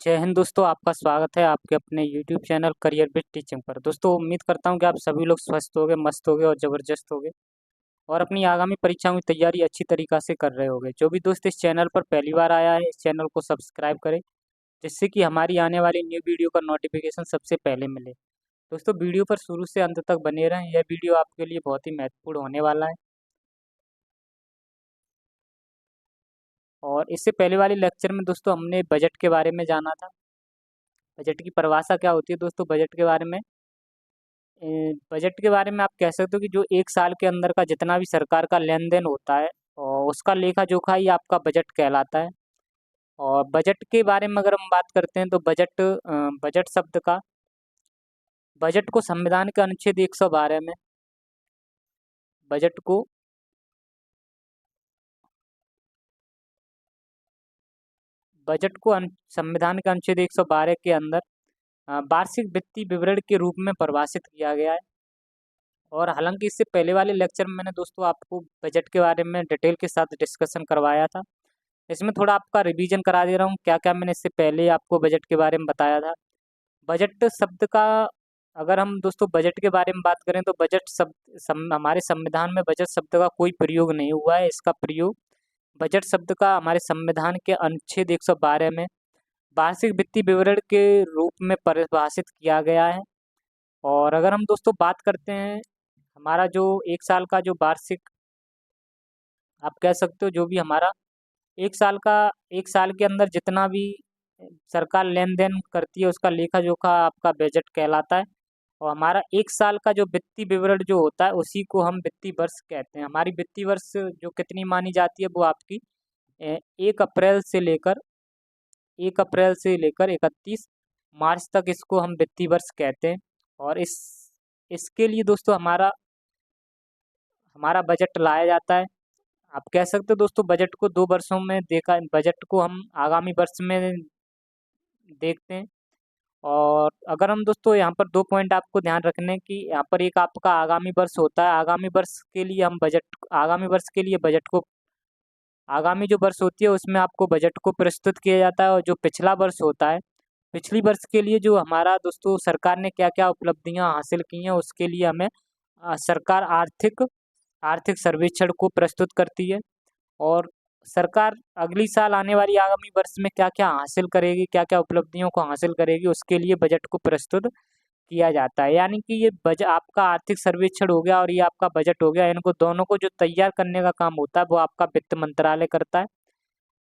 जय हिंद दोस्तों, आपका स्वागत है आपके अपने YouTube channel career with teaching पर। दोस्तों उम्मीद करता हूं कि आप सभी लोग स्वस्थ होंगे, मस्त होंगे और ज़बरदस्त होंगे और अपनी आगामी परीक्षाओं की तैयारी अच्छी तरीक़ा से कर रहे होंगे। जो भी दोस्त इस चैनल पर पहली बार आया है, इस चैनल को सब्सक्राइब करें, जिससे कि हमारी आने वाली न्यू वीडियो का नोटिफिकेशन सबसे पहले मिले। दोस्तों वीडियो पर शुरू से अंत तक बने रहें, यह वीडियो आपके लिए बहुत ही महत्वपूर्ण होने वाला है। और इससे पहले वाले लेक्चर में दोस्तों हमने बजट के बारे में जाना था। बजट की परिभाषा क्या होती है दोस्तों? बजट के बारे में आप कह सकते हो कि जो एक साल के अंदर का जितना भी सरकार का लेन देन होता है और उसका लेखा जोखा ही आपका बजट कहलाता है। और बजट के बारे में अगर हम बात करते हैं तो बजट शब्द का बजट को संविधान के अनुच्छेद 112 में बजट को संविधान के अनुच्छेद 112 के अंदर वार्षिक वित्तीय विवरण के रूप में परिभाषित किया गया है। और हालांकि इससे पहले वाले लेक्चर में मैंने दोस्तों आपको बजट के बारे में डिटेल के साथ डिस्कशन करवाया था। इसमें थोड़ा आपका रिवीजन करा दे रहा हूँ, क्या क्या मैंने इससे पहले आपको बजट के बारे में बताया था। बजट शब्द का अगर हम दोस्तों बजट के बारे में बात करें तो हमारे संविधान में बजट शब्द का कोई प्रयोग नहीं हुआ है। इसका प्रयोग बजट शब्द का हमारे संविधान के अनुच्छेद 112 में वार्षिक वित्तीय विवरण के रूप में परिभाषित किया गया है। और अगर हम दोस्तों बात करते हैं हमारा जो एक साल का जो वार्षिक आप कह सकते हो जो भी हमारा एक साल के अंदर जितना भी सरकार लेन देन करती है उसका लेखा जोखा आपका बजट कहलाता है। और हमारा एक साल का जो वित्तीय विवरण जो होता है उसी को हम वित्तीय वर्ष कहते हैं। हमारी वित्तीय वर्ष जो कितनी मानी जाती है वो आपकी 1 अप्रैल से लेकर 31 मार्च तक इसको हम वित्तीय वर्ष कहते हैं। और इसके लिए दोस्तों हमारा हमारा बजट लाया जाता है। आप कह सकते हो दोस्तों बजट को 2 वर्षों में देखा, बजट को हम आगामी वर्ष में देखते हैं। और अगर हम दोस्तों यहाँ पर 2 पॉइंट आपको ध्यान रखने हैं कि यहाँ पर एक आपका आगामी वर्ष होता है। आगामी जो वर्ष होती है उसमें आपको बजट को प्रस्तुत किया जाता है। और जो पिछला वर्ष होता है, पिछली वर्ष के लिए जो हमारा दोस्तों सरकार ने क्या क्या उपलब्धियां हासिल की हैं उसके लिए हमें सरकार आर्थिक सर्वेक्षण को प्रस्तुत करती है। और सरकार अगली साल आने वाली आगामी वर्ष में क्या क्या हासिल करेगी, क्या क्या उपलब्धियों को हासिल करेगी, उसके लिए बजट को प्रस्तुत किया जाता है। यानी कि ये बजट आपका आर्थिक सर्वेक्षण हो गया और ये आपका बजट हो गया, इनको दोनों को जो तैयार करने का काम होता है वो आपका वित्त मंत्रालय करता है।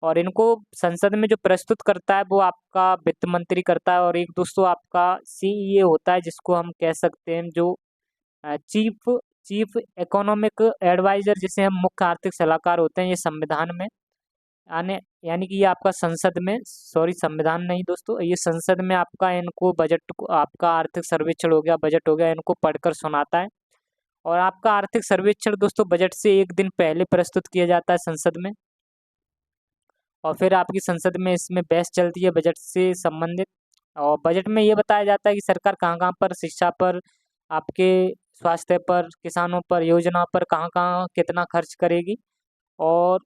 और इनको संसद में जो प्रस्तुत करता है वो आपका वित्त मंत्री करता है। और एक दोस्तों आपका सीईए होता है जिसको हम कह सकते हैं जो चीफ चीफ इकोनॉमिक एडवाइजर, जिसे हम मुख्य आर्थिक सलाहकार होते हैं। ये संविधान में आने यानी कि ये आपका संसद में संविधान नहीं दोस्तों, ये संसद में आपका इनको बजट को आपका आर्थिक सर्वेक्षण हो गया, बजट हो गया, इनको पढ़कर सुनाता है। और आपका आर्थिक सर्वेक्षण दोस्तों बजट से एक दिन पहले प्रस्तुत किया जाता है संसद में। और फिर आपकी संसद में इसमें बहस चलती है बजट से संबंधित। और बजट में ये बताया जाता है कि सरकार कहाँ कहाँ पर शिक्षा पर, आपके स्वास्थ्य पर, किसानों पर, योजना पर कहाँ कहाँ कितना खर्च करेगी। और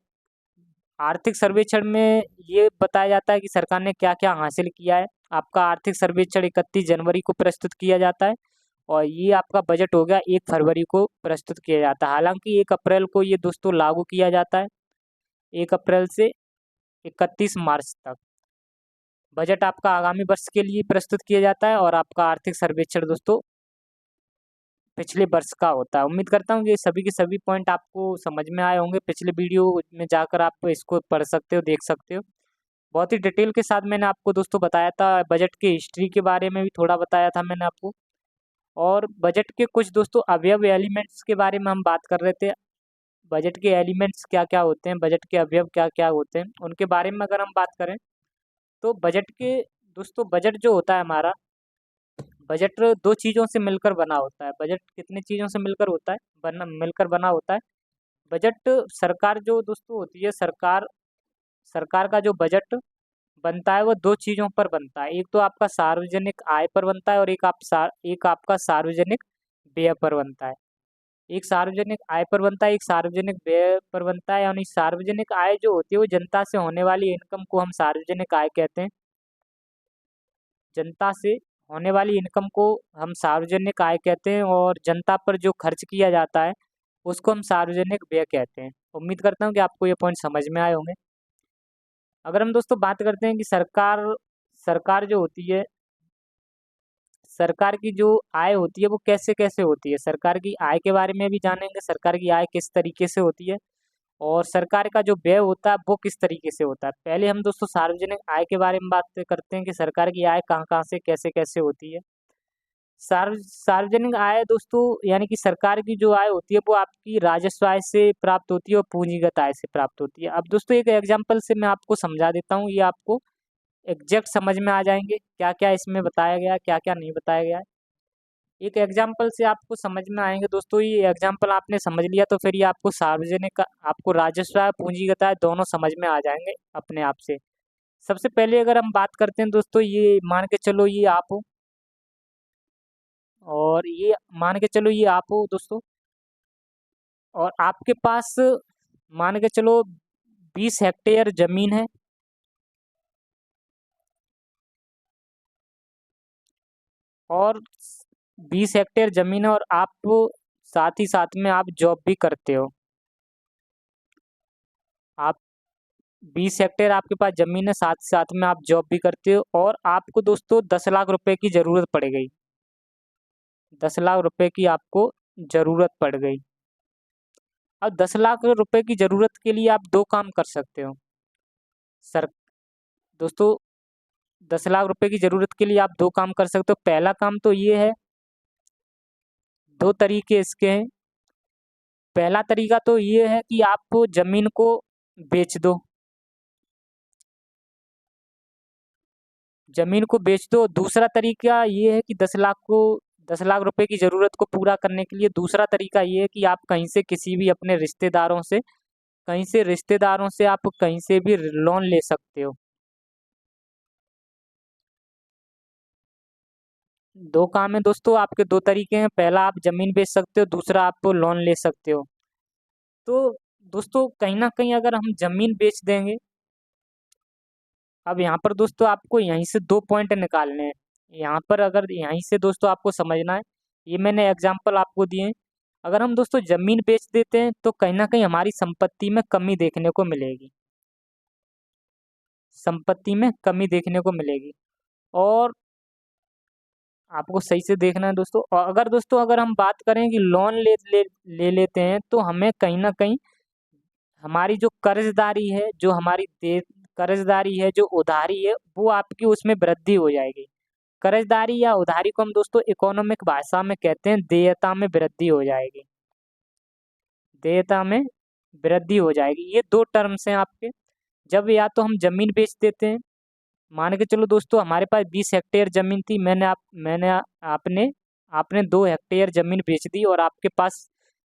आर्थिक सर्वेक्षण में ये बताया जाता है कि सरकार ने क्या क्या हासिल किया है। आपका आर्थिक सर्वेक्षण 31 जनवरी को प्रस्तुत किया जाता है और ये आपका बजट हो गया 1 फरवरी को प्रस्तुत किया जाता है। हालांकि 1 अप्रैल को ये दोस्तों लागू किया जाता है, 1 अप्रैल से 31 मार्च तक बजट आपका आगामी वर्ष के लिए प्रस्तुत किया जाता है। और आपका आर्थिक सर्वेक्षण दोस्तों पिछले वर्ष का होता है। उम्मीद करता हूँ कि सभी के सभी पॉइंट आपको समझ में आए होंगे। पिछले वीडियो में जाकर आप इसको पढ़ सकते हो, देख सकते हो। बहुत ही डिटेल के साथ मैंने आपको दोस्तों बताया था। बजट की हिस्ट्री के बारे में भी थोड़ा बताया था मैंने आपको। और बजट के कुछ दोस्तों अवयव एलिमेंट्स के बारे में हम बात कर रहे थे। बजट के एलिमेंट्स क्या क्या होते हैं, बजट के अवयव क्या क्या होते हैं, उनके बारे में अगर हम बात करें तो बजट जो होता है हमारा, बजट 2 चीज़ों से मिलकर बना होता है। बजट कितने चीज़ों से मिलकर होता है, मिलकर बना होता है। बजट सरकार जो दोस्तों होती है, सरकार का जो बजट बनता है वो 2 चीज़ों पर बनता है। एक तो आपका सार्वजनिक आय पर बनता है और एक आपका सार्वजनिक व्यय पर बनता है। एक सार्वजनिक आय पर बनता है, एक सार्वजनिक व्यय पर बनता है। यानी सार्वजनिक आय जो होती है वो जनता से होने वाली इनकम को हम सार्वजनिक आय कहते हैं। जनता से होने वाली इनकम को हम सार्वजनिक आय कहते हैं, और जनता पर जो खर्च किया जाता है उसको हम सार्वजनिक व्यय कहते हैं। उम्मीद करता हूँ कि आपको ये पॉइंट समझ में आए होंगे। अगर हम दोस्तों बात करते हैं कि सरकार सरकार जो होती है, सरकार की जो आय होती है वो कैसे कैसे होती है, सरकार की आय के बारे में भी जानेंगे, सरकार की आय किस तरीके से होती है, और सरकार का जो व्यय होता है वो किस तरीके से होता है। पहले हम दोस्तों सार्वजनिक आय के बारे में बात करते हैं कि सरकार की आय कहाँ कहाँ से कैसे कैसे होती है। सार्वजनिक आय दोस्तों यानी कि सरकार की जो आय होती है वो आपकी राजस्व आय से प्राप्त होती है और पूंजीगत आय से प्राप्त होती है। अब दोस्तों एक एग्जांपल से मैं आपको समझा देता हूँ, ये आपको एग्जैक्ट समझ में आ जाएंगे क्या क्या इसमें बताया गया है, क्या क्या नहीं बताया गया है। एक एग्जाम्पल से आपको समझ में आएंगे दोस्तों, ये एग्जाम्पल आपने समझ लिया तो फिर ये आपको सार्वजनिक आपको राजस्व आय पूंजीगत आय दोनों समझ में आ जाएंगे अपने आप से। सबसे पहले अगर हम बात करते हैं दोस्तों, ये मान के चलो ये आप हो, और ये मान के चलो ये आप हो दोस्तों, और आपके पास मान के चलो 20 हेक्टेयर जमीन है, और 20 हेक्टेयर जमीन है, और आप साथ ही साथ में आप जॉब भी करते हो। आप 20 हेक्टेयर आपके पास जमीन है, साथ साथ में आप जॉब भी करते हो, और आपको दोस्तों 10 लाख रुपए की जरूरत पड़ गई। 10 लाख रुपए की आपको जरूरत पड़ गई। अब 10 लाख रुपए की जरूरत के लिए आप दो काम कर सकते हो सर दोस्तों। 10 लाख रुपए की जरूरत के लिए आप दो काम कर सकते हो। पहला काम तो ये है, दो तरीके इसके हैं। पहला तरीका तो ये है कि आप जमीन को बेच दो, जमीन को बेच दो। दूसरा तरीका ये है कि 10 लाख रुपए की जरूरत को पूरा करने के लिए दूसरा तरीका ये है कि आप कहीं से किसी भी अपने रिश्तेदारों से आप कहीं से भी लोन ले सकते हो। दो काम है दोस्तों आपके, दो तरीके हैं, पहला आप जमीन बेच सकते हो, दूसरा आप लोन ले सकते हो। तो दोस्तों कहीं ना कहीं अगर हम जमीन बेच देंगे, अब यहाँ पर दोस्तों आपको यहीं से दो पॉइंट निकालने हैं। यहाँ पर अगर यहीं से दोस्तों आपको समझना है, ये मैंने एग्जाम्पल आपको दिए हैं। अगर हम दोस्तों जमीन बेच देते हैं तो कहीं ना कहीं हमारी संपत्ति में कमी देखने को मिलेगी, संपत्ति में कमी देखने को मिलेगी। और आपको सही से देखना है दोस्तों। और अगर दोस्तों अगर हम बात करें कि लोन ले लेते हैं तो हमें कहीं ना कहीं हमारी जो कर्जदारी है, जो हमारी दे कर्जदारी है, जो उधारी है, वो आपकी उसमें वृद्धि हो जाएगी। कर्जदारी या उधारी को हम दोस्तों इकोनॉमिक भाषा में कहते हैं देयता में वृद्धि हो जाएगी, देयता में वृद्धि हो जाएगी। ये दो टर्म्स हैं आपके। जब या तो हम जमीन बेच देते हैं, मान के चलो दोस्तों हमारे पास 20 हेक्टेयर जमीन थी, आपने आपने 2 हेक्टेयर जमीन बेच दी, और आपके पास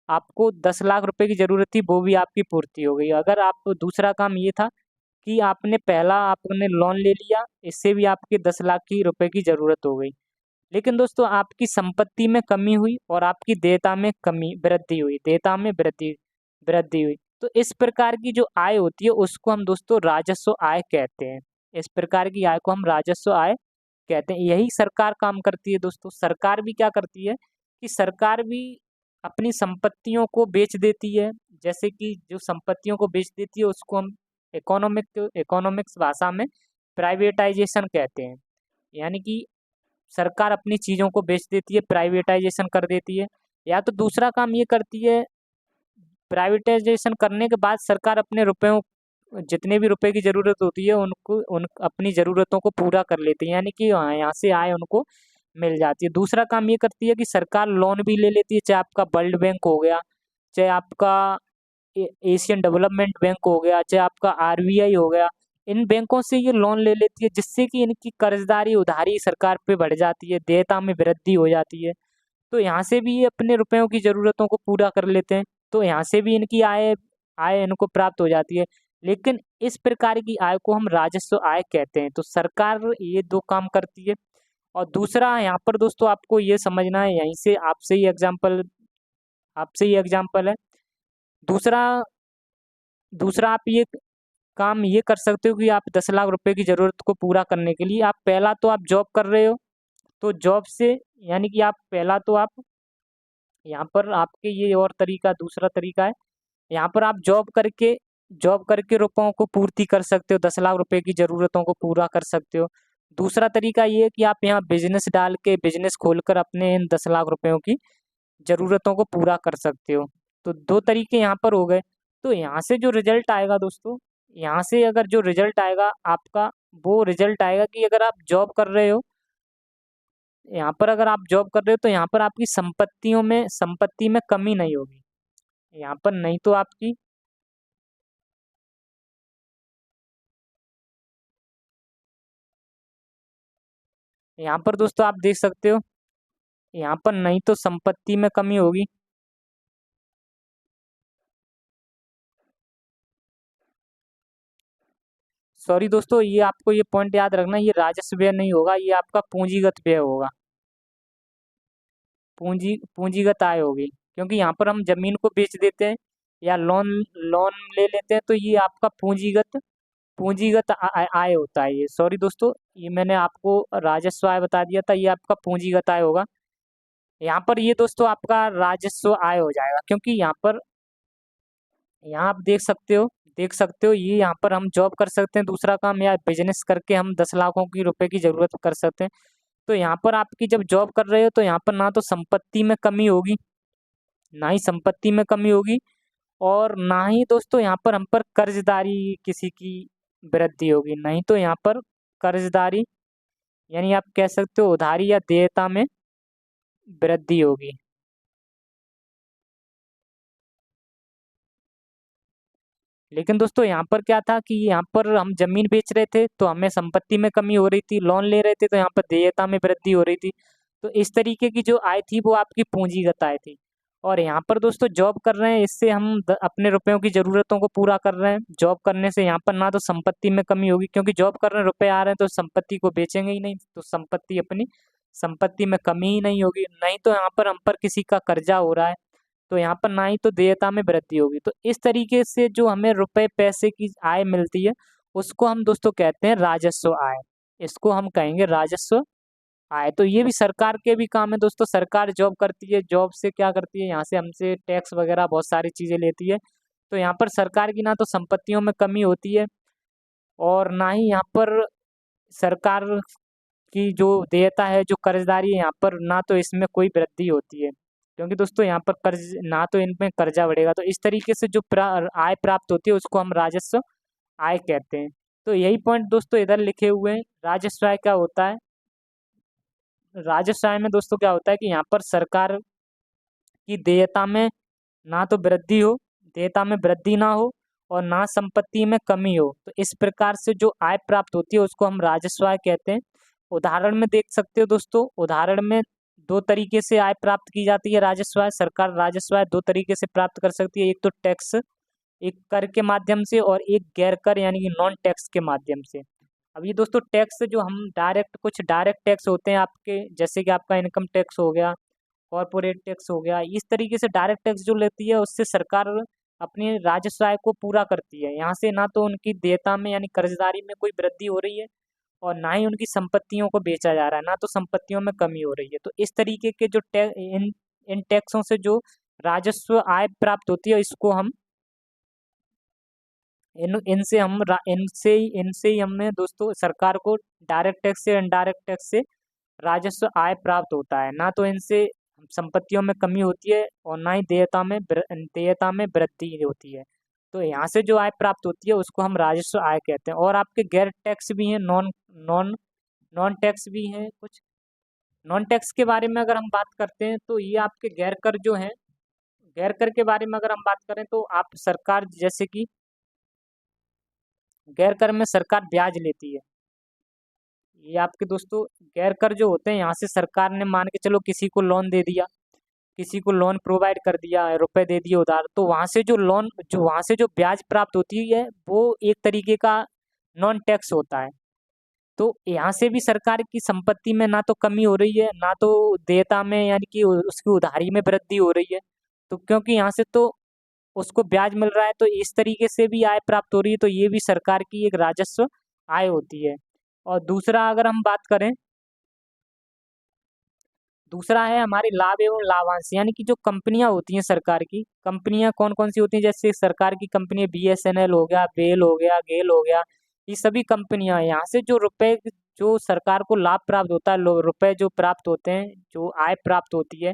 आपको 10 लाख रुपए की जरूरत थी, वो भी आपकी पूर्ति हो गई। अगर आप दूसरा काम ये था कि आपने लोन ले लिया, इससे भी आपके 10 लाख की रुपए की जरूरत हो गई। लेकिन दोस्तों आपकी संपत्ति में कमी हुई और आपकी देयता में कमी वृद्धि हुई, देयता में वृद्धि वृद्धि हुई। तो इस प्रकार की जो आय होती है उसको हम दोस्तों राजस्व आय कहते हैं। इस प्रकार की आय को हम राजस्व आय कहते हैं। यही सरकार काम करती है दोस्तों। सरकार भी क्या करती है कि सरकार भी अपनी संपत्तियों को बेच देती है। जैसे कि जो संपत्तियों को बेच देती है उसको हम इकोनॉमिक्स भाषा में प्राइवेटाइजेशन कहते हैं। यानी कि सरकार अपनी चीज़ों को बेच देती है, प्राइवेटाइजेशन कर देती है। या तो दूसरा काम ये करती है, प्राइवेटाइजेशन करने के बाद सरकार अपने रुपयों जितने भी रुपए की ज़रूरत होती है उनको उन अपनी ज़रूरतों को पूरा कर लेती है, यानी कि यहाँ से आय उनको मिल जाती है। दूसरा काम ये करती है कि सरकार लोन भी ले लेती है, चाहे आपका वर्ल्ड बैंक हो गया, चाहे आपका एशियन डेवलपमेंट बैंक हो गया, चाहे आपका आरबीआई हो गया। इन बैंकों से ये लोन ले लेती है, जिससे कि इनकी कर्जदारी उधारी सरकार पे बढ़ जाती है, देयता में वृद्धि हो जाती है। तो यहाँ से भी ये अपने रुपयों की ज़रूरतों को पूरा कर लेते हैं, तो यहाँ से भी इनकी आय आय इनको प्राप्त हो जाती है। लेकिन इस प्रकार की आय को हम राजस्व आय कहते हैं। तो सरकार ये दो काम करती है। और दूसरा यहाँ पर दोस्तों आपको ये समझना है, यहीं से आपसे ही एग्जाम्पल है। दूसरा दूसरा आप ये काम ये कर सकते हो कि आप 10 लाख रुपए की ज़रूरत को पूरा करने के लिए आप पहला तो आप जॉब कर रहे हो, तो जॉब से यानी कि आप पहला तो आप यहाँ पर आपके ये और तरीका दूसरा तरीका है, यहाँ पर आप जॉब करके रुपयों को पूर्ति कर सकते हो, 10 लाख रुपए की ज़रूरतों को पूरा कर सकते हो। दूसरा तरीका ये है कि आप यहाँ बिजनेस डाल के बिजनेस खोलकर अपने इन 10 लाख रुपयों की ज़रूरतों को पूरा कर सकते हो। तो दो तरीके यहाँ पर हो गए। तो यहाँ से जो रिजल्ट आएगा दोस्तों, यहाँ से अगर जो रिजल्ट आएगा आपका, वो रिजल्ट आएगा कि अगर आप जॉब कर रहे हो, यहाँ पर अगर आप जॉब कर रहे हो तो यहाँ पर आपकी संपत्ति में कमी नहीं होगी। यहाँ पर नहीं तो आपकी, यहाँ पर दोस्तों आप देख सकते हो, यहाँ पर नहीं तो संपत्ति में कमी होगी। सॉरी दोस्तों, ये आपको ये पॉइंट याद रखना, ये राजस्व व्यय नहीं होगा, ये आपका पूंजीगत व्यय होगा। पूंजीगत आय होगी, क्योंकि यहाँ पर हम जमीन को बेच देते हैं या लोन लोन ले लेते हैं, तो ये आपका पूंजीगत आय होता है। ये सॉरी दोस्तों, ये मैंने आपको राजस्व आय बता दिया था, ये आपका पूंजीगत आय होगा। यहाँ पर ये दोस्तों आपका राजस्व आय हो जाएगा, क्योंकि यहाँ आप देख सकते हो ये यहाँ पर हम जॉब कर सकते हैं, दूसरा काम या बिजनेस करके हम 10 लाखों की रुपए की जरूरत कर सकते हैं। तो यहाँ पर आपकी जब जॉब कर रहे हो तो यहाँ पर ना तो संपत्ति में कमी होगी, ना ही संपत्ति में कमी होगी, और ना ही दोस्तों यहाँ पर हम पर कर्जदारी किसी की वृद्धि होगी। नहीं तो यहाँ पर कर्जदारी यानी आप कह सकते हो उधारी या देयता में वृद्धि होगी। लेकिन दोस्तों यहाँ पर क्या था कि यहाँ पर हम जमीन बेच रहे थे तो हमें संपत्ति में कमी हो रही थी, लोन ले रहे थे तो यहाँ पर देयता में वृद्धि हो रही थी। तो इस तरीके की जो आय थी वो आपकी पूंजीगत आय थी। और यहाँ पर दोस्तों जॉब कर रहे हैं, इससे हम अपने रुपयों की ज़रूरतों को पूरा कर रहे हैं। जॉब करने से यहाँ पर ना तो संपत्ति में कमी होगी, क्योंकि जॉब कर रहे हैं, रुपए आ रहे हैं, तो संपत्ति को बेचेंगे ही नहीं, तो संपत्ति में कमी ही नहीं होगी। नहीं तो यहाँ पर हम पर किसी का कर्जा हो रहा है, तो यहाँ पर ना ही तो देयता में वृद्धि होगी। तो इस तरीके से जो हमें रुपए पैसे की आय मिलती है, उसको हम दोस्तों कहते हैं राजस्व आय। इसको हम कहेंगे राजस्व आय। तो ये भी सरकार के भी काम है दोस्तों, सरकार जॉब करती है, जॉब से क्या करती है, यहाँ से हमसे टैक्स वगैरह बहुत सारी चीज़ें लेती है। तो यहाँ पर सरकार की ना तो संपत्तियों में कमी होती है, और ना ही यहाँ पर सरकार की जो देयता है, जो कर्जदारी है, यहाँ पर ना तो इसमें कोई वृद्धि होती है, क्योंकि दोस्तों यहाँ पर कर्ज ना तो इनमें कर्जा बढ़ेगा। तो इस तरीके से जो आय प्राप्त होती है उसको हम राजस्व आय कहते हैं। तो यही पॉइंट दोस्तों इधर लिखे हुए हैं। राजस्व आय क्या होता है? राजस्व आय में दोस्तों क्या होता है कि यहाँ पर सरकार की देयता में ना तो वृद्धि हो, देयता में वृद्धि ना हो, और ना संपत्ति में कमी हो। तो इस प्रकार से जो आय प्राप्त होती है उसको हम राजस्व आय कहते हैं। उदाहरण में देख सकते हो दोस्तों, उदाहरण में दो तरीके से आय प्राप्त की जाती है राजस्व आय। सरकार राजस्व आय दो तरीके से प्राप्त कर सकती है, एक तो टैक्स, एक कर के माध्यम से, और एक गैर कर यानी कि नॉन टैक्स के माध्यम से। अब ये दोस्तों टैक्स जो हम कुछ डायरेक्ट टैक्स होते हैं आपके, जैसे कि आपका इनकम टैक्स हो गया, कॉरपोरेट टैक्स हो गया, इस तरीके से डायरेक्ट टैक्स जो लेती है उससे सरकार अपनी राजस्व आय को पूरा करती है। यहाँ से ना तो उनकी देयता में यानी कर्जदारी में कोई वृद्धि हो रही है, और ना ही उनकी संपत्तियों को बेचा जा रहा है, ना तो संपत्तियों में कमी हो रही है। तो इस तरीके के जो इन टैक्सों से जो राजस्व आय प्राप्त होती है, इसको हम इन इनसे हम रा- इनसे ही हमें दोस्तों सरकार को डायरेक्ट टैक्स से इनडायरेक्ट टैक्स से राजस्व आय प्राप्त होता है। ना तो इनसे संपत्तियों में कमी होती है, और ना ही देयता में वृद्धि होती है। तो यहाँ से जो आय प्राप्त होती है उसको हम राजस्व आय कहते हैं। और आपके गैर टैक्स भी हैं, नॉन नॉन नॉन टैक्स भी हैं कुछ। नॉन टैक्स के बारे में अगर हम बात करते हैं तो ये आपके गैर कर जो हैं, गैर कर के बारे में अगर हम बात करें तो आप सरकार जैसे कि गैर कर में सरकार ब्याज लेती है। ये आपके दोस्तों गैर कर जो होते हैं, यहाँ से सरकार ने मान के चलो किसी को लोन दे दिया, किसी को लोन प्रोवाइड कर दिया, रुपए दे दिए उधार, तो वहाँ से जो ब्याज प्राप्त होती है वो एक तरीके का नॉन टैक्स होता है। तो यहाँ से भी सरकार की संपत्ति में ना तो कमी हो रही है, ना तो देयता में यानी कि उसकी उधारी में वृद्धि हो रही है। तो क्योंकि यहाँ से तो उसको ब्याज मिल रहा है, तो इस तरीके से भी आय प्राप्त हो रही है, तो ये भी सरकार की एक राजस्व आय होती है। और दूसरा अगर हम बात करें, दूसरा है हमारे लाभ एवं लाभांश, यानी कि जो कंपनियां होती हैं सरकार की, कंपनियां कौन कौन सी होती हैं, जैसे सरकार की कंपनी BSNL हो गया, बेल हो गया, गेल हो गया, ये सभी कंपनियां हैं। यहाँ से जो रुपए, जो सरकार को लाभ प्राप्त होता है, रुपए जो प्राप्त होते हैं, जो आय प्राप्त होती है,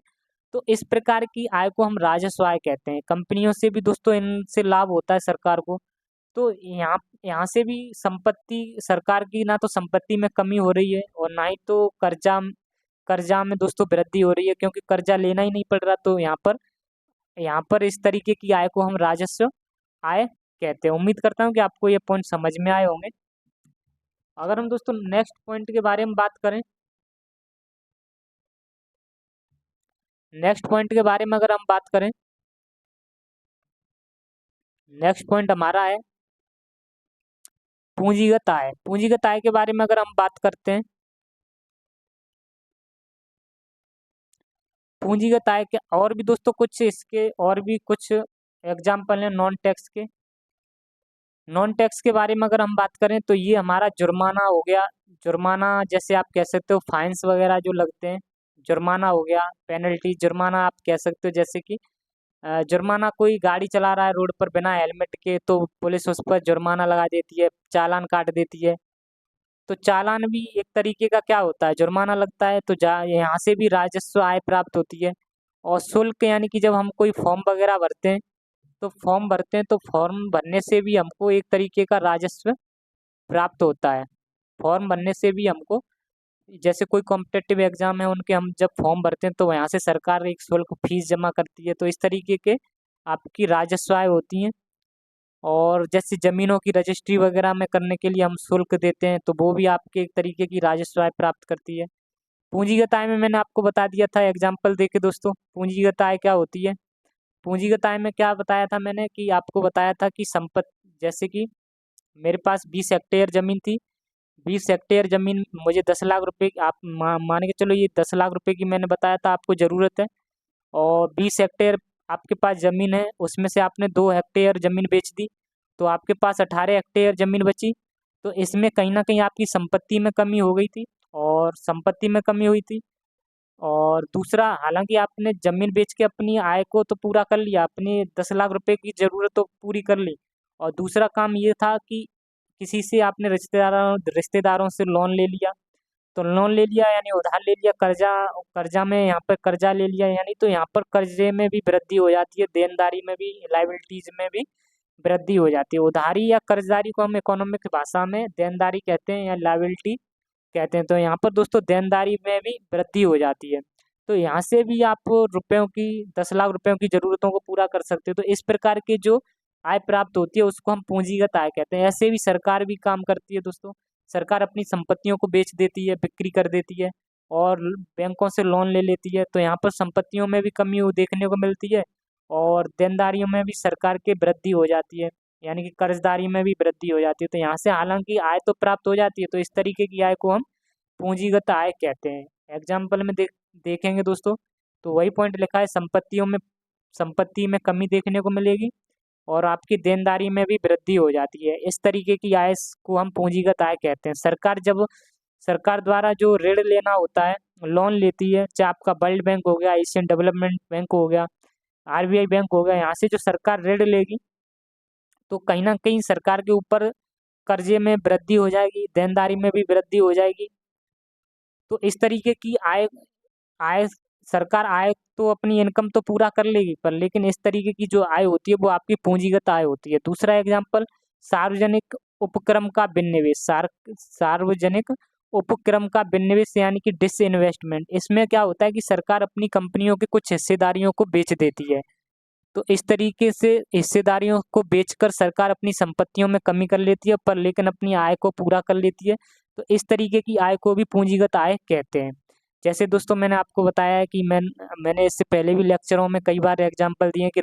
तो इस प्रकार की आय को हम राजस्व आय कहते हैं। कंपनियों से भी दोस्तों इनसे लाभ होता है सरकार को। तो यहाँ यहाँ से भी संपत्ति, सरकार की ना तो संपत्ति में कमी हो रही है और ना ही तो कर्जा कर्जा में दोस्तों वृद्धि हो रही है, क्योंकि कर्जा लेना ही नहीं पड़ रहा। तो यहाँ पर इस तरीके की आय को हम राजस्व आय कहते हैं। उम्मीद करता हूँ कि आपको ये पॉइंट समझ में आए होंगे। अगर हम दोस्तों नेक्स्ट पॉइंट के बारे में बात करें, नेक्स्ट पॉइंट के बारे में अगर हम बात करें, नेक्स्ट पॉइंट हमारा है पूंजीगत आय। पूंजीगत आय के बारे में अगर हम बात करते हैं, पूंजीगत आय के और भी दोस्तों कुछ इसके और भी कुछ एग्जाम्पल हैं नॉन टैक्स के। नॉन टैक्स के बारे में अगर हम बात करें तो ये हमारा जुर्माना हो गया। जुर्माना जैसे आप कह सकते हो फाइन्स वगैरह जो लगते हैं, जुर्माना हो गया, पेनल्टी, जुर्माना आप कह सकते हो। जैसे कि जुर्माना, कोई गाड़ी चला रहा है रोड पर बिना हेलमेट के, तो पुलिस उस पर जुर्माना लगा देती है, चालान काट देती है। तो चालान भी एक तरीके का क्या होता है, जुर्माना लगता है। तो यहाँ से भी राजस्व आय प्राप्त होती है। और शुल्क, यानी कि जब हम कोई फॉर्म वगैरह भरते हैं, तो फॉर्म भरते हैं तो फॉर्म भरने से भी हमको एक तरीके का राजस्व प्राप्त होता है। फॉर्म भरने से भी हमको, जैसे कोई कॉम्पिटेटिव एग्जाम है उनके हम जब फॉर्म भरते हैं तो यहाँ से सरकार एक शुल्क फीस जमा करती है। तो इस तरीके के आपकी राजस्व आय होती हैं। और जैसे जमीनों की रजिस्ट्री वगैरह में करने के लिए हम शुल्क देते हैं, तो वो भी आपके एक तरीके की राजस्व आय प्राप्त करती है। पूंजीगत आय में मैंने आपको बता दिया था एग्जाम्पल देके दोस्तों, पूंजीगत आय क्या होती है। पूंजीगत आय में क्या बताया था मैंने, कि आपको बताया था कि संपत्ति, जैसे कि मेरे पास 20 हेक्टेयर जमीन थी। 20 हेक्टेयर जमीन मुझे 10 लाख रुपए, आप मान के चलो ये 10 लाख रुपए की मैंने बताया था आपको ज़रूरत है। और 20 हेक्टेयर आपके पास ज़मीन है, उसमें से आपने 2 हेक्टेयर ज़मीन बेच दी, तो आपके पास 18 हेक्टेयर ज़मीन बची। तो इसमें कहीं ना कहीं आपकी संपत्ति में कमी हो गई थी, और संपत्ति में कमी हुई थी। और दूसरा, हालांकि आपने जमीन बेच के अपनी आय को तो पूरा कर लिया, अपनी 10 लाख रुपए की जरूरत तो पूरी कर ली। और दूसरा काम ये था कि किसी से आपने रिश्तेदारों रिश्तेदारों से लोन ले लिया। तो लोन ले लिया यानी उधार ले लिया, कर्जा, कर्जा में यहाँ पर कर्जा ले लिया, यानी तो यहाँ पर कर्जे में भी वृद्धि हो जाती है, देनदारी में भी, लाइबिलिटीज में भी वृद्धि हो जाती है। उधारी या कर्जदारी को हम इकोनॉमिक भाषा में देनदारी कहते हैं या लाइबिलिटी कहते हैं। तो यहाँ पर दोस्तों देनदारी में भी वृद्धि हो जाती है। तो यहाँ से भी आप रुपयों की, 10 लाख रुपयों की जरूरतों को पूरा कर सकते हो। तो इस प्रकार के जो आय प्राप्त होती है उसको हम पूंजीगत आय कहते हैं। ऐसे भी सरकार भी काम करती है दोस्तों। सरकार अपनी संपत्तियों को बेच देती है, बिक्री कर देती है, और बैंकों से लोन ले लेती है। तो यहाँ पर संपत्तियों में भी कमी देखने को मिलती है, और देनदारियों में भी सरकार के वृद्धि हो जाती है, यानी कि कर्जदारी में भी वृद्धि हो जाती है। तो यहाँ से हालांकि आय तो प्राप्त हो जाती है। तो इस तरीके की आय को हम पूंजीगत आय कहते हैं। एग्जाम्पल में देखेंगे दोस्तों, तो वही पॉइंट लिखा है, संपत्ति में कमी देखने को मिलेगी, और आपकी देनदारी में भी वृद्धि हो जाती है। इस तरीके की आय को हम पूंजीगत आय कहते हैं। सरकार द्वारा जो ऋण लेना होता है, लोन लेती है, चाहे आपका वर्ल्ड बैंक हो गया, एशियन डेवलपमेंट बैंक हो गया, RBI बैंक हो गया, यहाँ से जो सरकार ऋण लेगी, तो कहीं ना कहीं सरकार के ऊपर कर्जे में वृद्धि हो जाएगी, देनदारी में भी वृद्धि हो जाएगी। तो इस तरीके की आय आय सरकार आय तो अपनी इनकम तो पूरा कर लेगी, पर लेकिन इस तरीके की जो आय होती है वो आपकी पूंजीगत आय होती है। दूसरा एग्जाम्पल, सार्वजनिक उपक्रम का विनिवेश। सार्वजनिक उपक्रम का विनिवेश यानी कि डिसइन्वेस्टमेंट। इसमें क्या होता है कि सरकार अपनी कंपनियों के कुछ हिस्सेदारियों को बेच देती है। तो इस तरीके से हिस्सेदारियों को बेचकर सरकार अपनी संपत्तियों में कमी कर लेती है, पर लेकिन अपनी आय को पूरा कर लेती है। तो इस तरीके की आय को भी पूंजीगत आय कहते हैं। जैसे दोस्तों मैंने आपको बताया है कि मैंने इससे पहले भी लेक्चरों में कई बार एग्जांपल दिए कि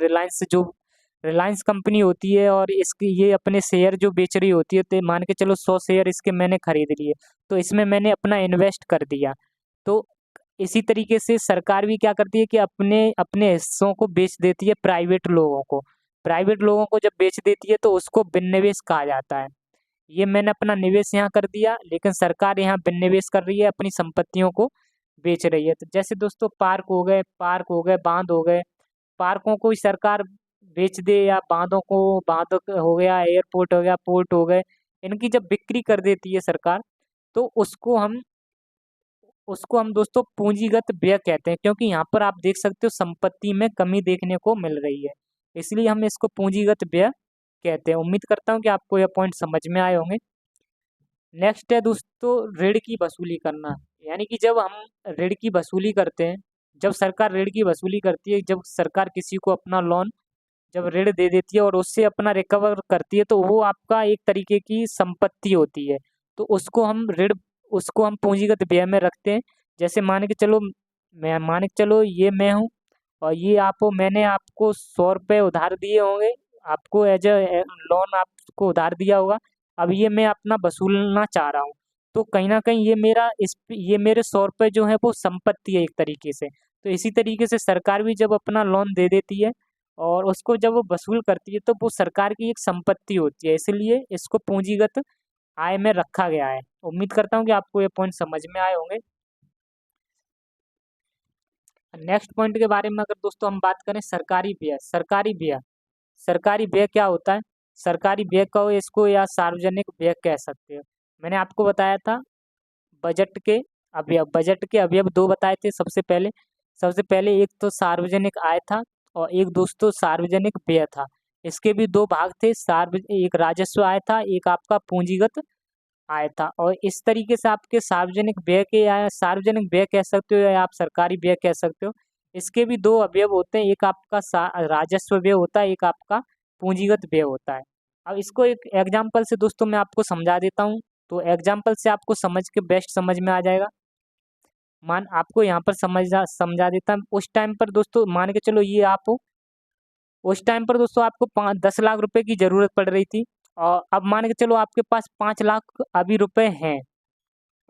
रिलायंस कंपनी होती है, और इसकी ये अपने शेयर जो बेच रही होती है, तो मान के चलो 100 शेयर इसके मैंने खरीद लिए, तो इसमें मैंने अपना इन्वेस्ट कर दिया। तो इसी तरीके से सरकार भी क्या करती है कि अपने अपने हिस्सों को बेच देती है प्राइवेट लोगों को। प्राइवेट लोगों को जब बेच देती है तो उसको विनिवेश कहा जाता है। ये मैंने अपना निवेश यहाँ कर दिया, लेकिन सरकार यहाँ विनिवेश कर रही है, अपनी संपत्तियों को बेच रही है। तो जैसे दोस्तों पार्क हो गए, बांध हो गए, पार्कों को ही सरकार बेच दे, या बांधों हो गया, एयरपोर्ट हो गया, पोर्ट हो गए, इनकी जब बिक्री कर देती है सरकार, तो उसको हम दोस्तों पूंजीगत व्यय कहते हैं, क्योंकि यहाँ पर आप देख सकते हो संपत्ति में कमी देखने को मिल रही है, इसलिए हम इसको पूंजीगत व्यय कहते हैं। उम्मीद करता हूँ कि आपको यह पॉइंट समझ में आए होंगे। नेक्स्ट है दोस्तों ऋण की वसूली करना। यानी कि जब हम ऋण की वसूली करते हैं, जब सरकार ऋण की वसूली करती है, जब सरकार किसी को अपना लोन जब ऋण दे देती है और उससे अपना रिकवर करती है, तो वो आपका एक तरीके की संपत्ति होती है। तो उसको हम पूंजीगत व्यय में रखते हैं। जैसे मान के चलो ये मैं हूँ, और ये आप हो, मैंने आपको 100 रुपये उधार दिए होंगे, आपको एज ए लोन आपको उधार दिया होगा। अब ये मैं अपना वसूलना चाह रहा हूँ, तो कहीं ना कहीं ये मेरे 100 रुपये जो है वो संपत्ति है एक तरीके से। तो इसी तरीके से सरकार भी जब अपना लोन दे देती है और उसको जब वो वसूल करती है, तो वो सरकार की एक संपत्ति होती है, इसलिए इसको पूंजीगत आय में रखा गया है। उम्मीद करता हूँ कि आपको ये पॉइंट समझ में आए होंगे। नेक्स्ट पॉइंट के बारे में अगर दोस्तों हम बात करें, सरकारी व्यय क्या होता है? सरकारी व्यय कहो इसको, या सार्वजनिक व्यय कह सकते हो। मैंने आपको बताया था बजट के बजट के अवयव दो बताए थे। सबसे पहले एक तो सार्वजनिक आय था, और एक दोस्तों सार्वजनिक व्यय था। इसके भी दो भाग थे, एक राजस्व आय था, एक आपका पूंजीगत आय था। और इस तरीके से आपके सार्वजनिक व्यय कह सकते हो, या आप सरकारी व्यय कह सकते हो। इसके भी दो अवयव होते हैं, एक आपका राजस्व व्यय होता है, एक आपका पूंजीगत व्यय होता है। अब इसको एक एग्जाम्पल से दोस्तों मैं आपको समझा देता हूँ, तो एग्जाम्पल से आपको समझ के बेस्ट समझ में आ जाएगा। आपको यहाँ पर समझा देता हूँ। उस टाइम पर दोस्तों मान के चलो ये आप हो, उस टाइम पर दोस्तों आपको 10 लाख रुपए की जरूरत पड़ रही थी, और अब मान के चलो आपके पास 5 लाख अभी रुपए हैं,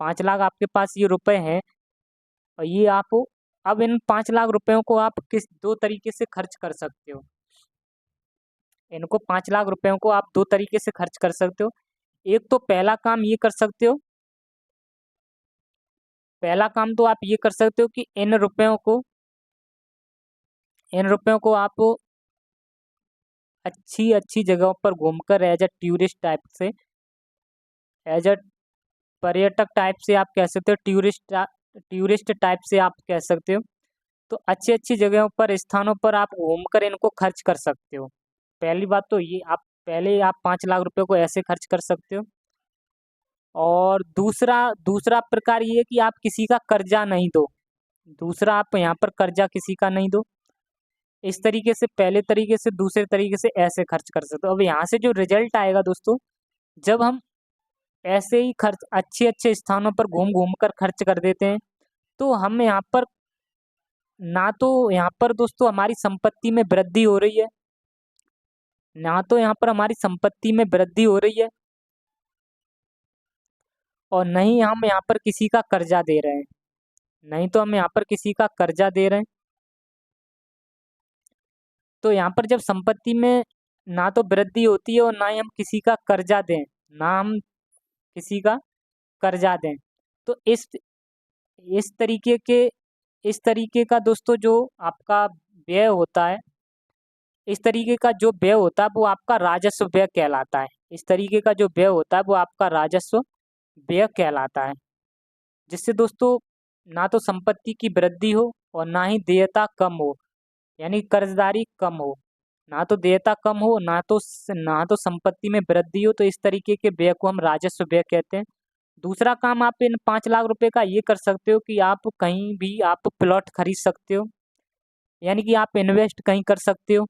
5 लाख आपके पास ये रुपए हैं, और ये आप अब इन 5 लाख रुपयों को आप किस दो तरीके से खर्च कर सकते हो। इनको 5 लाख रुपयों को आप दो तरीके से खर्च कर सकते हो। एक तो पहला काम तो आप ये कर सकते हो कि इन रुपयों को आप अच्छी अच्छी जगहों पर घूमकर एज अ पर्यटक टाइप से आप कह सकते हो, टूरिस्ट टाइप से आप कह सकते हो। तो अच्छी अच्छी जगहों पर, स्थानों पर आप घूमकर इनको खर्च कर सकते हो। पहली बात तो ये, आप 5 लाख रुपए को ऐसे खर्च कर सकते हो। और दूसरा दूसरा प्रकार ये है कि आप किसी का कर्जा नहीं दो। दूसरा, आप यहाँ पर कर्जा किसी का नहीं दो। इस तरीके से, पहले तरीके से, दूसरे तरीके से ऐसे खर्च कर सकते हो। अब यहाँ से जो रिजल्ट आएगा दोस्तों, जब हम ऐसे ही खर्च अच्छे अच्छे स्थानों पर घूम घूम कर खर्च कर देते हैं, तो हम यहाँ पर ना तो यहाँ पर दोस्तों हमारी संपत्ति में वृद्धि हो रही है, ना तो यहाँ पर हमारी संपत्ति में वृद्धि हो रही है, और नहीं हम यहाँ पर किसी का कर्जा दे रहे हैं, नहीं तो हम यहाँ पर किसी का कर्जा दे रहे हैं। तो यहाँ पर जब संपत्ति में ना तो वृद्धि होती है, और ना ही हम किसी का कर्जा दें, ना हम किसी का कर्जा दें, तो इस तरीके के इस तरीके का दोस्तों जो आपका व्यय होता है, इस तरीके का जो व्यय होता है वो आपका राजस्व व्यय कहलाता है। इस तरीके का जो व्यय होता है वो आपका राजस्व व्यय कहलाता है, जिससे दोस्तों ना तो संपत्ति की वृद्धि हो, और ना ही देयता कम हो, यानी कर्जदारी कम हो। ना तो देयता कम हो, ना तो संपत्ति में वृद्धि हो। तो इस तरीके के व्यय को हम राजस्व व्यय कहते हैं। दूसरा काम आप इन 5 लाख रुपए का ये कर सकते हो कि आप कहीं भी आप प्लॉट खरीद सकते हो, यानी कि आप इन्वेस्ट कहीं कर सकते हो।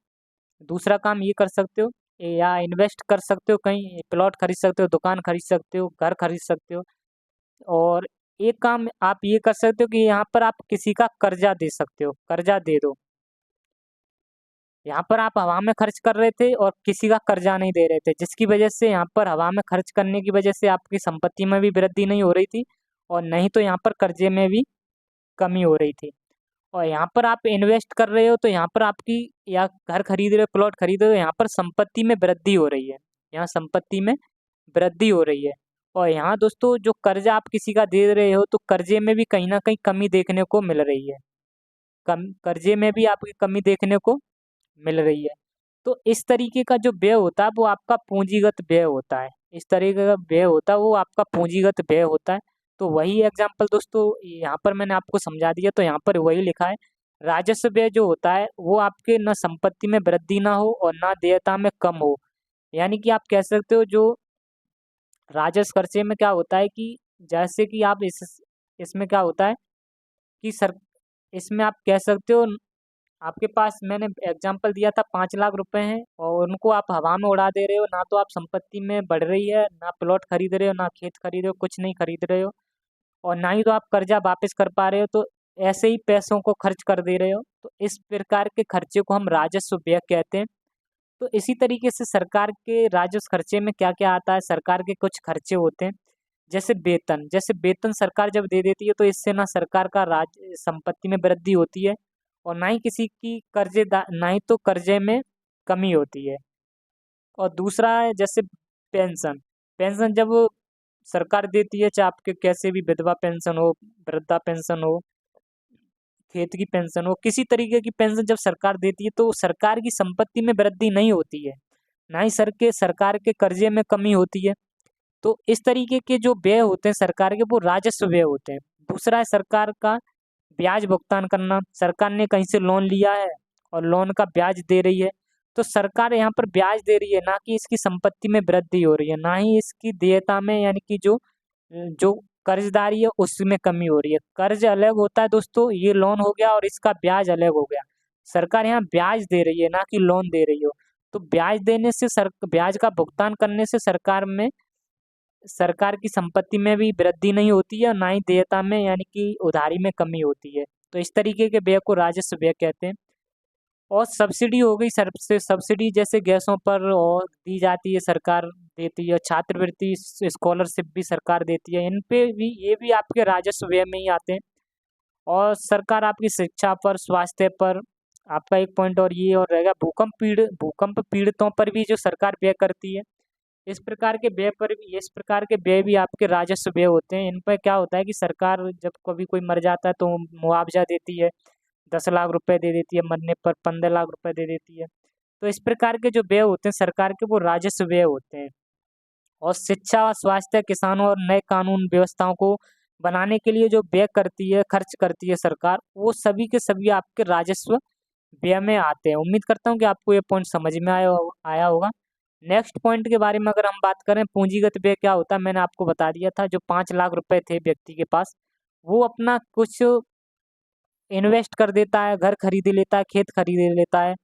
दूसरा काम ये कर सकते हो, या इन्वेस्ट कर सकते हो, कहीं प्लॉट खरीद सकते हो, दुकान खरीद सकते हो, घर खरीद सकते हो। और एक काम आप ये कर सकते हो कि यहाँ पर आप किसी का कर्जा दे सकते हो, कर्जा दे दो। यहाँ पर आप हवा में खर्च कर रहे थे और किसी का कर्जा नहीं दे रहे थे, जिसकी वजह से यहाँ पर हवा में खर्च करने की वजह से आपकी संपत्ति में भी वृद्धि नहीं हो रही थी, और नहीं तो यहाँ पर कर्जे में भी कमी हो रही थी। और यहाँ पर आप इन्वेस्ट कर रहे हो तो यहाँ पर आपकी, या घर खरीद रहे हो, प्लॉट खरीद रहे हो, यहाँ पर संपत्ति में वृद्धि हो रही है, यहाँ संपत्ति में वृद्धि हो रही है। और यहाँ दोस्तों जो कर्जा आप किसी का दे रहे हो तो कर्जे में भी कहीं ना कहीं कमी देखने को मिल रही है, कम कर्जे में भी आपकी कमी देखने को मिल रही है। तो इस तरीके का जो व्यय होता है वो आपका पूंजीगत व्यय होता है, इस तरीके का व्यय होता है वो आपका पूंजीगत व्यय होता है। तो वही एग्जाम्पल दोस्तों यहाँ पर मैंने आपको समझा दिया, तो यहाँ पर वही लिखा है, राजस्व व्यय जो होता है वो आपके न संपत्ति में वृद्धि ना हो और ना देयता में कम हो। यानी कि आप कह सकते हो जो राजस्व खर्चे में क्या होता है कि जैसे कि आप इसमें क्या होता है कि सर, इसमें आप कह सकते हो आपके पास मैंने एग्जाम्पल दिया था 5 लाख रुपए हैं और उनको आप हवा में उड़ा दे रहे हो, ना तो आप संपत्ति में बढ़ रही है, ना प्लॉट खरीद रहे हो, ना खेत खरीद रहे हो, कुछ नहीं खरीद रहे हो, और ना ही तो आप कर्जा वापस कर पा रहे हो, तो ऐसे ही पैसों को खर्च कर दे रहे हो। तो इस प्रकार के खर्चे को हम राजस्व व्यय कहते हैं। तो इसी तरीके से सरकार के राजस्व खर्चे में क्या क्या आता है, सरकार के कुछ खर्चे होते हैं जैसे वेतन, जैसे वेतन सरकार जब दे देती है तो इससे ना सरकार का राज संपत्ति में वृद्धि होती है और ना ही किसी की ना ही तो कर्जे में कमी होती है। और दूसरा है जैसे पेंशन, पेंशन जब सरकार देती है, चाहे आपके कैसे भी विधवा पेंशन हो, वृद्धा पेंशन हो, खेत की पेंशन हो, किसी तरीके की पेंशन जब सरकार देती है तो सरकार की संपत्ति में वृद्धि नहीं होती है, ना ही सरकार के कर्जे में कमी होती है। तो इस तरीके के जो व्यय होते हैं सरकार के वो राजस्व व्यय होते हैं। दूसरा है सरकार का ब्याज भुगतान करना, सरकार ने कहीं से लोन लिया है और लोन का ब्याज दे रही है, तो सरकार यहाँ पर ब्याज दे रही है, ना कि इसकी संपत्ति में वृद्धि हो रही है, ना ही इसकी देयता में, यानी कि जो जो कर्जदारी है उसमें कमी हो रही है। कर्ज अलग होता है दोस्तों, ये लोन हो गया, और इसका ब्याज अलग हो गया। सरकार यहाँ ब्याज दे रही है, ना कि लोन दे रही हो। तो ब्याज देने से ब्याज का भुगतान करने से सरकार की संपत्ति में भी वृद्धि नहीं होती है और ना ही देयता में, यानी कि उधारी में कमी होती है। तो इस तरीके के व्यय को राजस्व व्यय कहते हैं। और सब्सिडी हो गई, सब्सिडी जैसे गैसों पर और दी जाती है, सरकार देती है। छात्रवृत्ति स्कॉलरशिप भी सरकार देती है, इन पे भी, ये भी आपके राजस्व व्यय में ही आते हैं। और सरकार आपकी शिक्षा पर, स्वास्थ्य पर, आपका एक पॉइंट और ये और रहेगा, भूकंप पीड़ितों पर भी जो सरकार व्यय करती है। इस प्रकार के व्यय भी आपके राजस्व व्यय होते हैं। इन पर क्या होता है कि सरकार जब कभी कोई मर जाता है तो मुआवजा देती है, 10 लाख रुपए दे देती है, मरने पर 15 लाख रुपए दे देती है। तो इस प्रकार के जो व्यय होते हैं सरकार के वो राजस्व व्यय होते हैं। और शिक्षा, स्वास्थ्य, किसानों और नए कानून व्यवस्थाओं को बनाने के लिए जो व्यय करती है, खर्च करती है सरकार, वो सभी के सभी आपके राजस्व व्यय में आते हैं। उम्मीद करता हूँ कि आपको ये पॉइंट समझ में आया होगा। नेक्स्ट पॉइंट के बारे में अगर हम बात करें, पूंजीगत व्यय क्या होता है, मैंने आपको बता दिया था। जो 5 लाख रुपए थे व्यक्ति के पास, वो अपना कुछ इन्वेस्ट कर देता है, घर खरीद लेता है, खेत खरीद लेता है,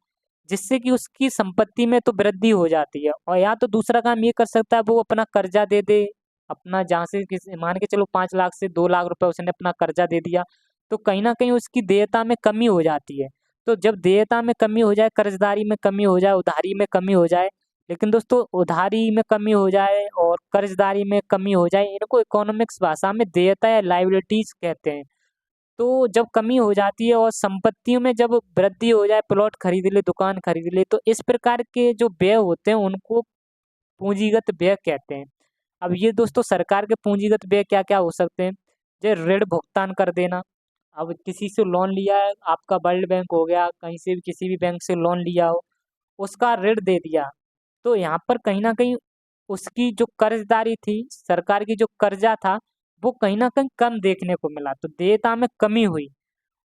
जिससे कि उसकी संपत्ति में तो वृद्धि हो जाती है। और या तो दूसरा काम ये कर सकता है, वो अपना कर्जा दे दे, अपना जहाँ से मान के चलो 5 लाख से 2 लाख रुपए उसने अपना कर्जा दे दिया, तो कहीं ना कहीं उसकी देयता में कमी हो जाती है। तो जब देयता में कमी हो जाए, कर्जदारी में कमी हो जाए, उधारी में कमी हो जाए, लेकिन दोस्तों उधारी में कमी हो जाए और कर्जदारी में कमी हो जाए, इनको इकोनॉमिक्स भाषा में देयता या लायबिलिटीज कहते हैं। तो जब कमी हो जाती है और संपत्तियों में जब वृद्धि हो जाए, प्लॉट खरीद ले, दुकान खरीद ले, तो इस प्रकार के जो व्यय होते हैं उनको पूंजीगत व्यय कहते हैं। अब ये दोस्तों सरकार के पूंजीगत व्यय क्या क्या हो सकते हैं, जैसे ऋण भुगतान कर देना। अब किसी से लोन लिया है, आपका वर्ल्ड बैंक हो गया, कहीं से भी किसी भी बैंक से लोन लिया हो, उसका ऋण दे दिया, तो यहाँ पर कहीं ना कहीं उसकी जो कर्जदारी थी, सरकार की जो कर्जा था, वो कहीं ना कहीं कम देखने को मिला, तो देयता में कमी हुई।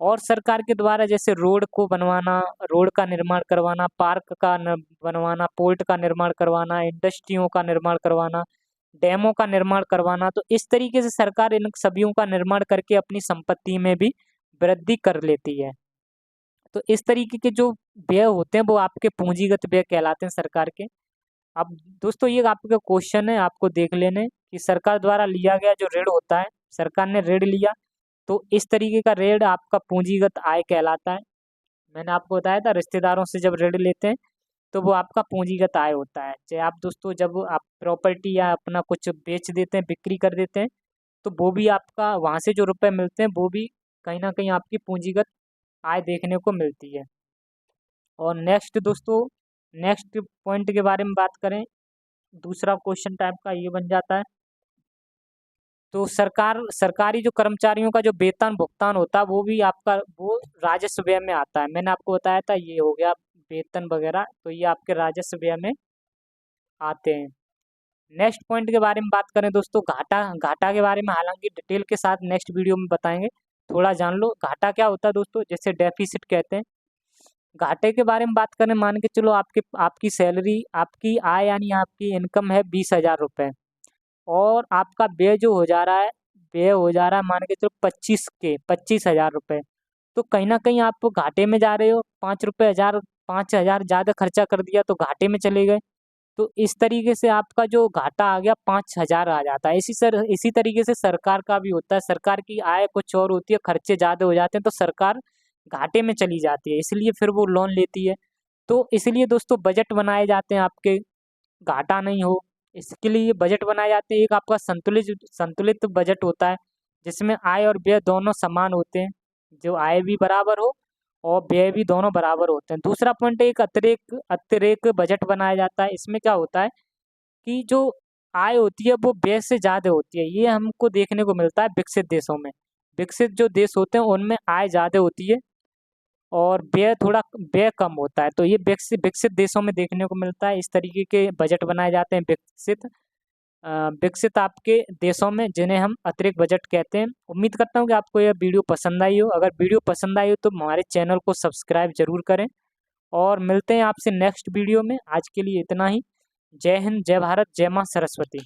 और सरकार के द्वारा जैसे रोड को बनवाना, रोड का निर्माण करवाना, पार्क का बनवाना, पोर्ट का निर्माण करवाना, इंडस्ट्रियों का निर्माण करवाना, डैमों का निर्माण करवाना, तो इस तरीके से सरकार इन सभी का निर्माण करके अपनी संपत्ति में भी वृद्धि कर लेती है। तो इस तरीके के जो व्यय होते हैं वो आपके पूंजीगत व्यय कहलाते हैं सरकार के। अब दोस्तों ये आपका क्वेश्चन है, आपको देख लेने कि सरकार द्वारा लिया गया जो ऋण होता है, सरकार ने ऋण लिया, तो इस तरीके का ऋण आपका पूंजीगत आय कहलाता है। मैंने आपको बताया था रिश्तेदारों से जब ऋण लेते हैं तो वो आपका पूंजीगत आय होता है। चाहे आप दोस्तों जब आप प्रॉपर्टी या अपना कुछ बेच देते हैं, बिक्री कर देते हैं, तो वो भी आपका, वहाँ से जो रुपए मिलते हैं वो भी कहीं ना कहीं आपकी पूंजीगत आय देखने को मिलती है। और नेक्स्ट दोस्तों, नेक्स्ट पॉइंट के बारे में बात करें, दूसरा क्वेश्चन टाइप का ये बन जाता है, तो सरकारी जो कर्मचारियों का जो वेतन भुगतान होता है वो भी आपका वो राजस्व व्यय में आता है। मैंने आपको बताया था ये हो गया वेतन वगैरह, तो ये आपके राजस्व व्यय में आते हैं। नेक्स्ट पॉइंट के बारे में बात करें दोस्तों, घाटा। घाटा के बारे में हालांकि डिटेल के साथ नेक्स्ट वीडियो में बताएंगे, थोड़ा जान लो घाटा क्या होता है दोस्तों, जैसे डेफिसिट कहते हैं। घाटे के बारे में बात करें, मान के चलो आपकी सैलरी, आपकी आय यानी आपकी इनकम है 20,000 रुपये, और आपका व्यय जो हो जा रहा है, व्यय हो जा रहा है मान के चलो 25,000 रुपये। तो कहीं ना कहीं आप घाटे में जा रहे हो, 5 हजार ज़्यादा खर्चा कर दिया तो घाटे में चले गए। तो इस तरीके से आपका जो घाटा आ गया 5,000 आ जाता है। इसी तरीके से सरकार का भी होता है, सरकार की आय कुछ और होती है, खर्चे ज़्यादा हो जाते हैं तो सरकार घाटे में चली जाती है, इसलिए फिर वो लोन लेती है। तो इसलिए दोस्तों बजट बनाए जाते हैं आपके, घाटा नहीं हो इसके लिए बजट बनाए जाते हैं। एक आपका संतुलित संतुलित बजट होता है जिसमें आय और व्यय दोनों समान होते हैं, जो आय भी बराबर हो और व्यय भी दोनों बराबर होते हैं। दूसरा पॉइंट, एक अतिरेक बजट बनाया जाता है। इसमें क्या होता है कि जो आय होती है वो व्यय से ज़्यादा होती है, ये हमको देखने को मिलता है विकसित देशों में। विकसित जो देश होते हैं उनमें आय ज़्यादा होती है और व्यय कम होता है, तो ये विकसित देशों में देखने को मिलता है। इस तरीके के बजट बनाए जाते हैं विकसित आपके देशों में, जिन्हें हम अतिरिक्त बजट कहते हैं। उम्मीद करता हूँ कि आपको यह वीडियो पसंद आई हो। अगर वीडियो पसंद आई हो तो हमारे चैनल को सब्सक्राइब जरूर करें, और मिलते हैं आपसे नेक्स्ट वीडियो में। आज के लिए इतना ही। जय हिंद, जय भारत, जय माँ सरस्वती।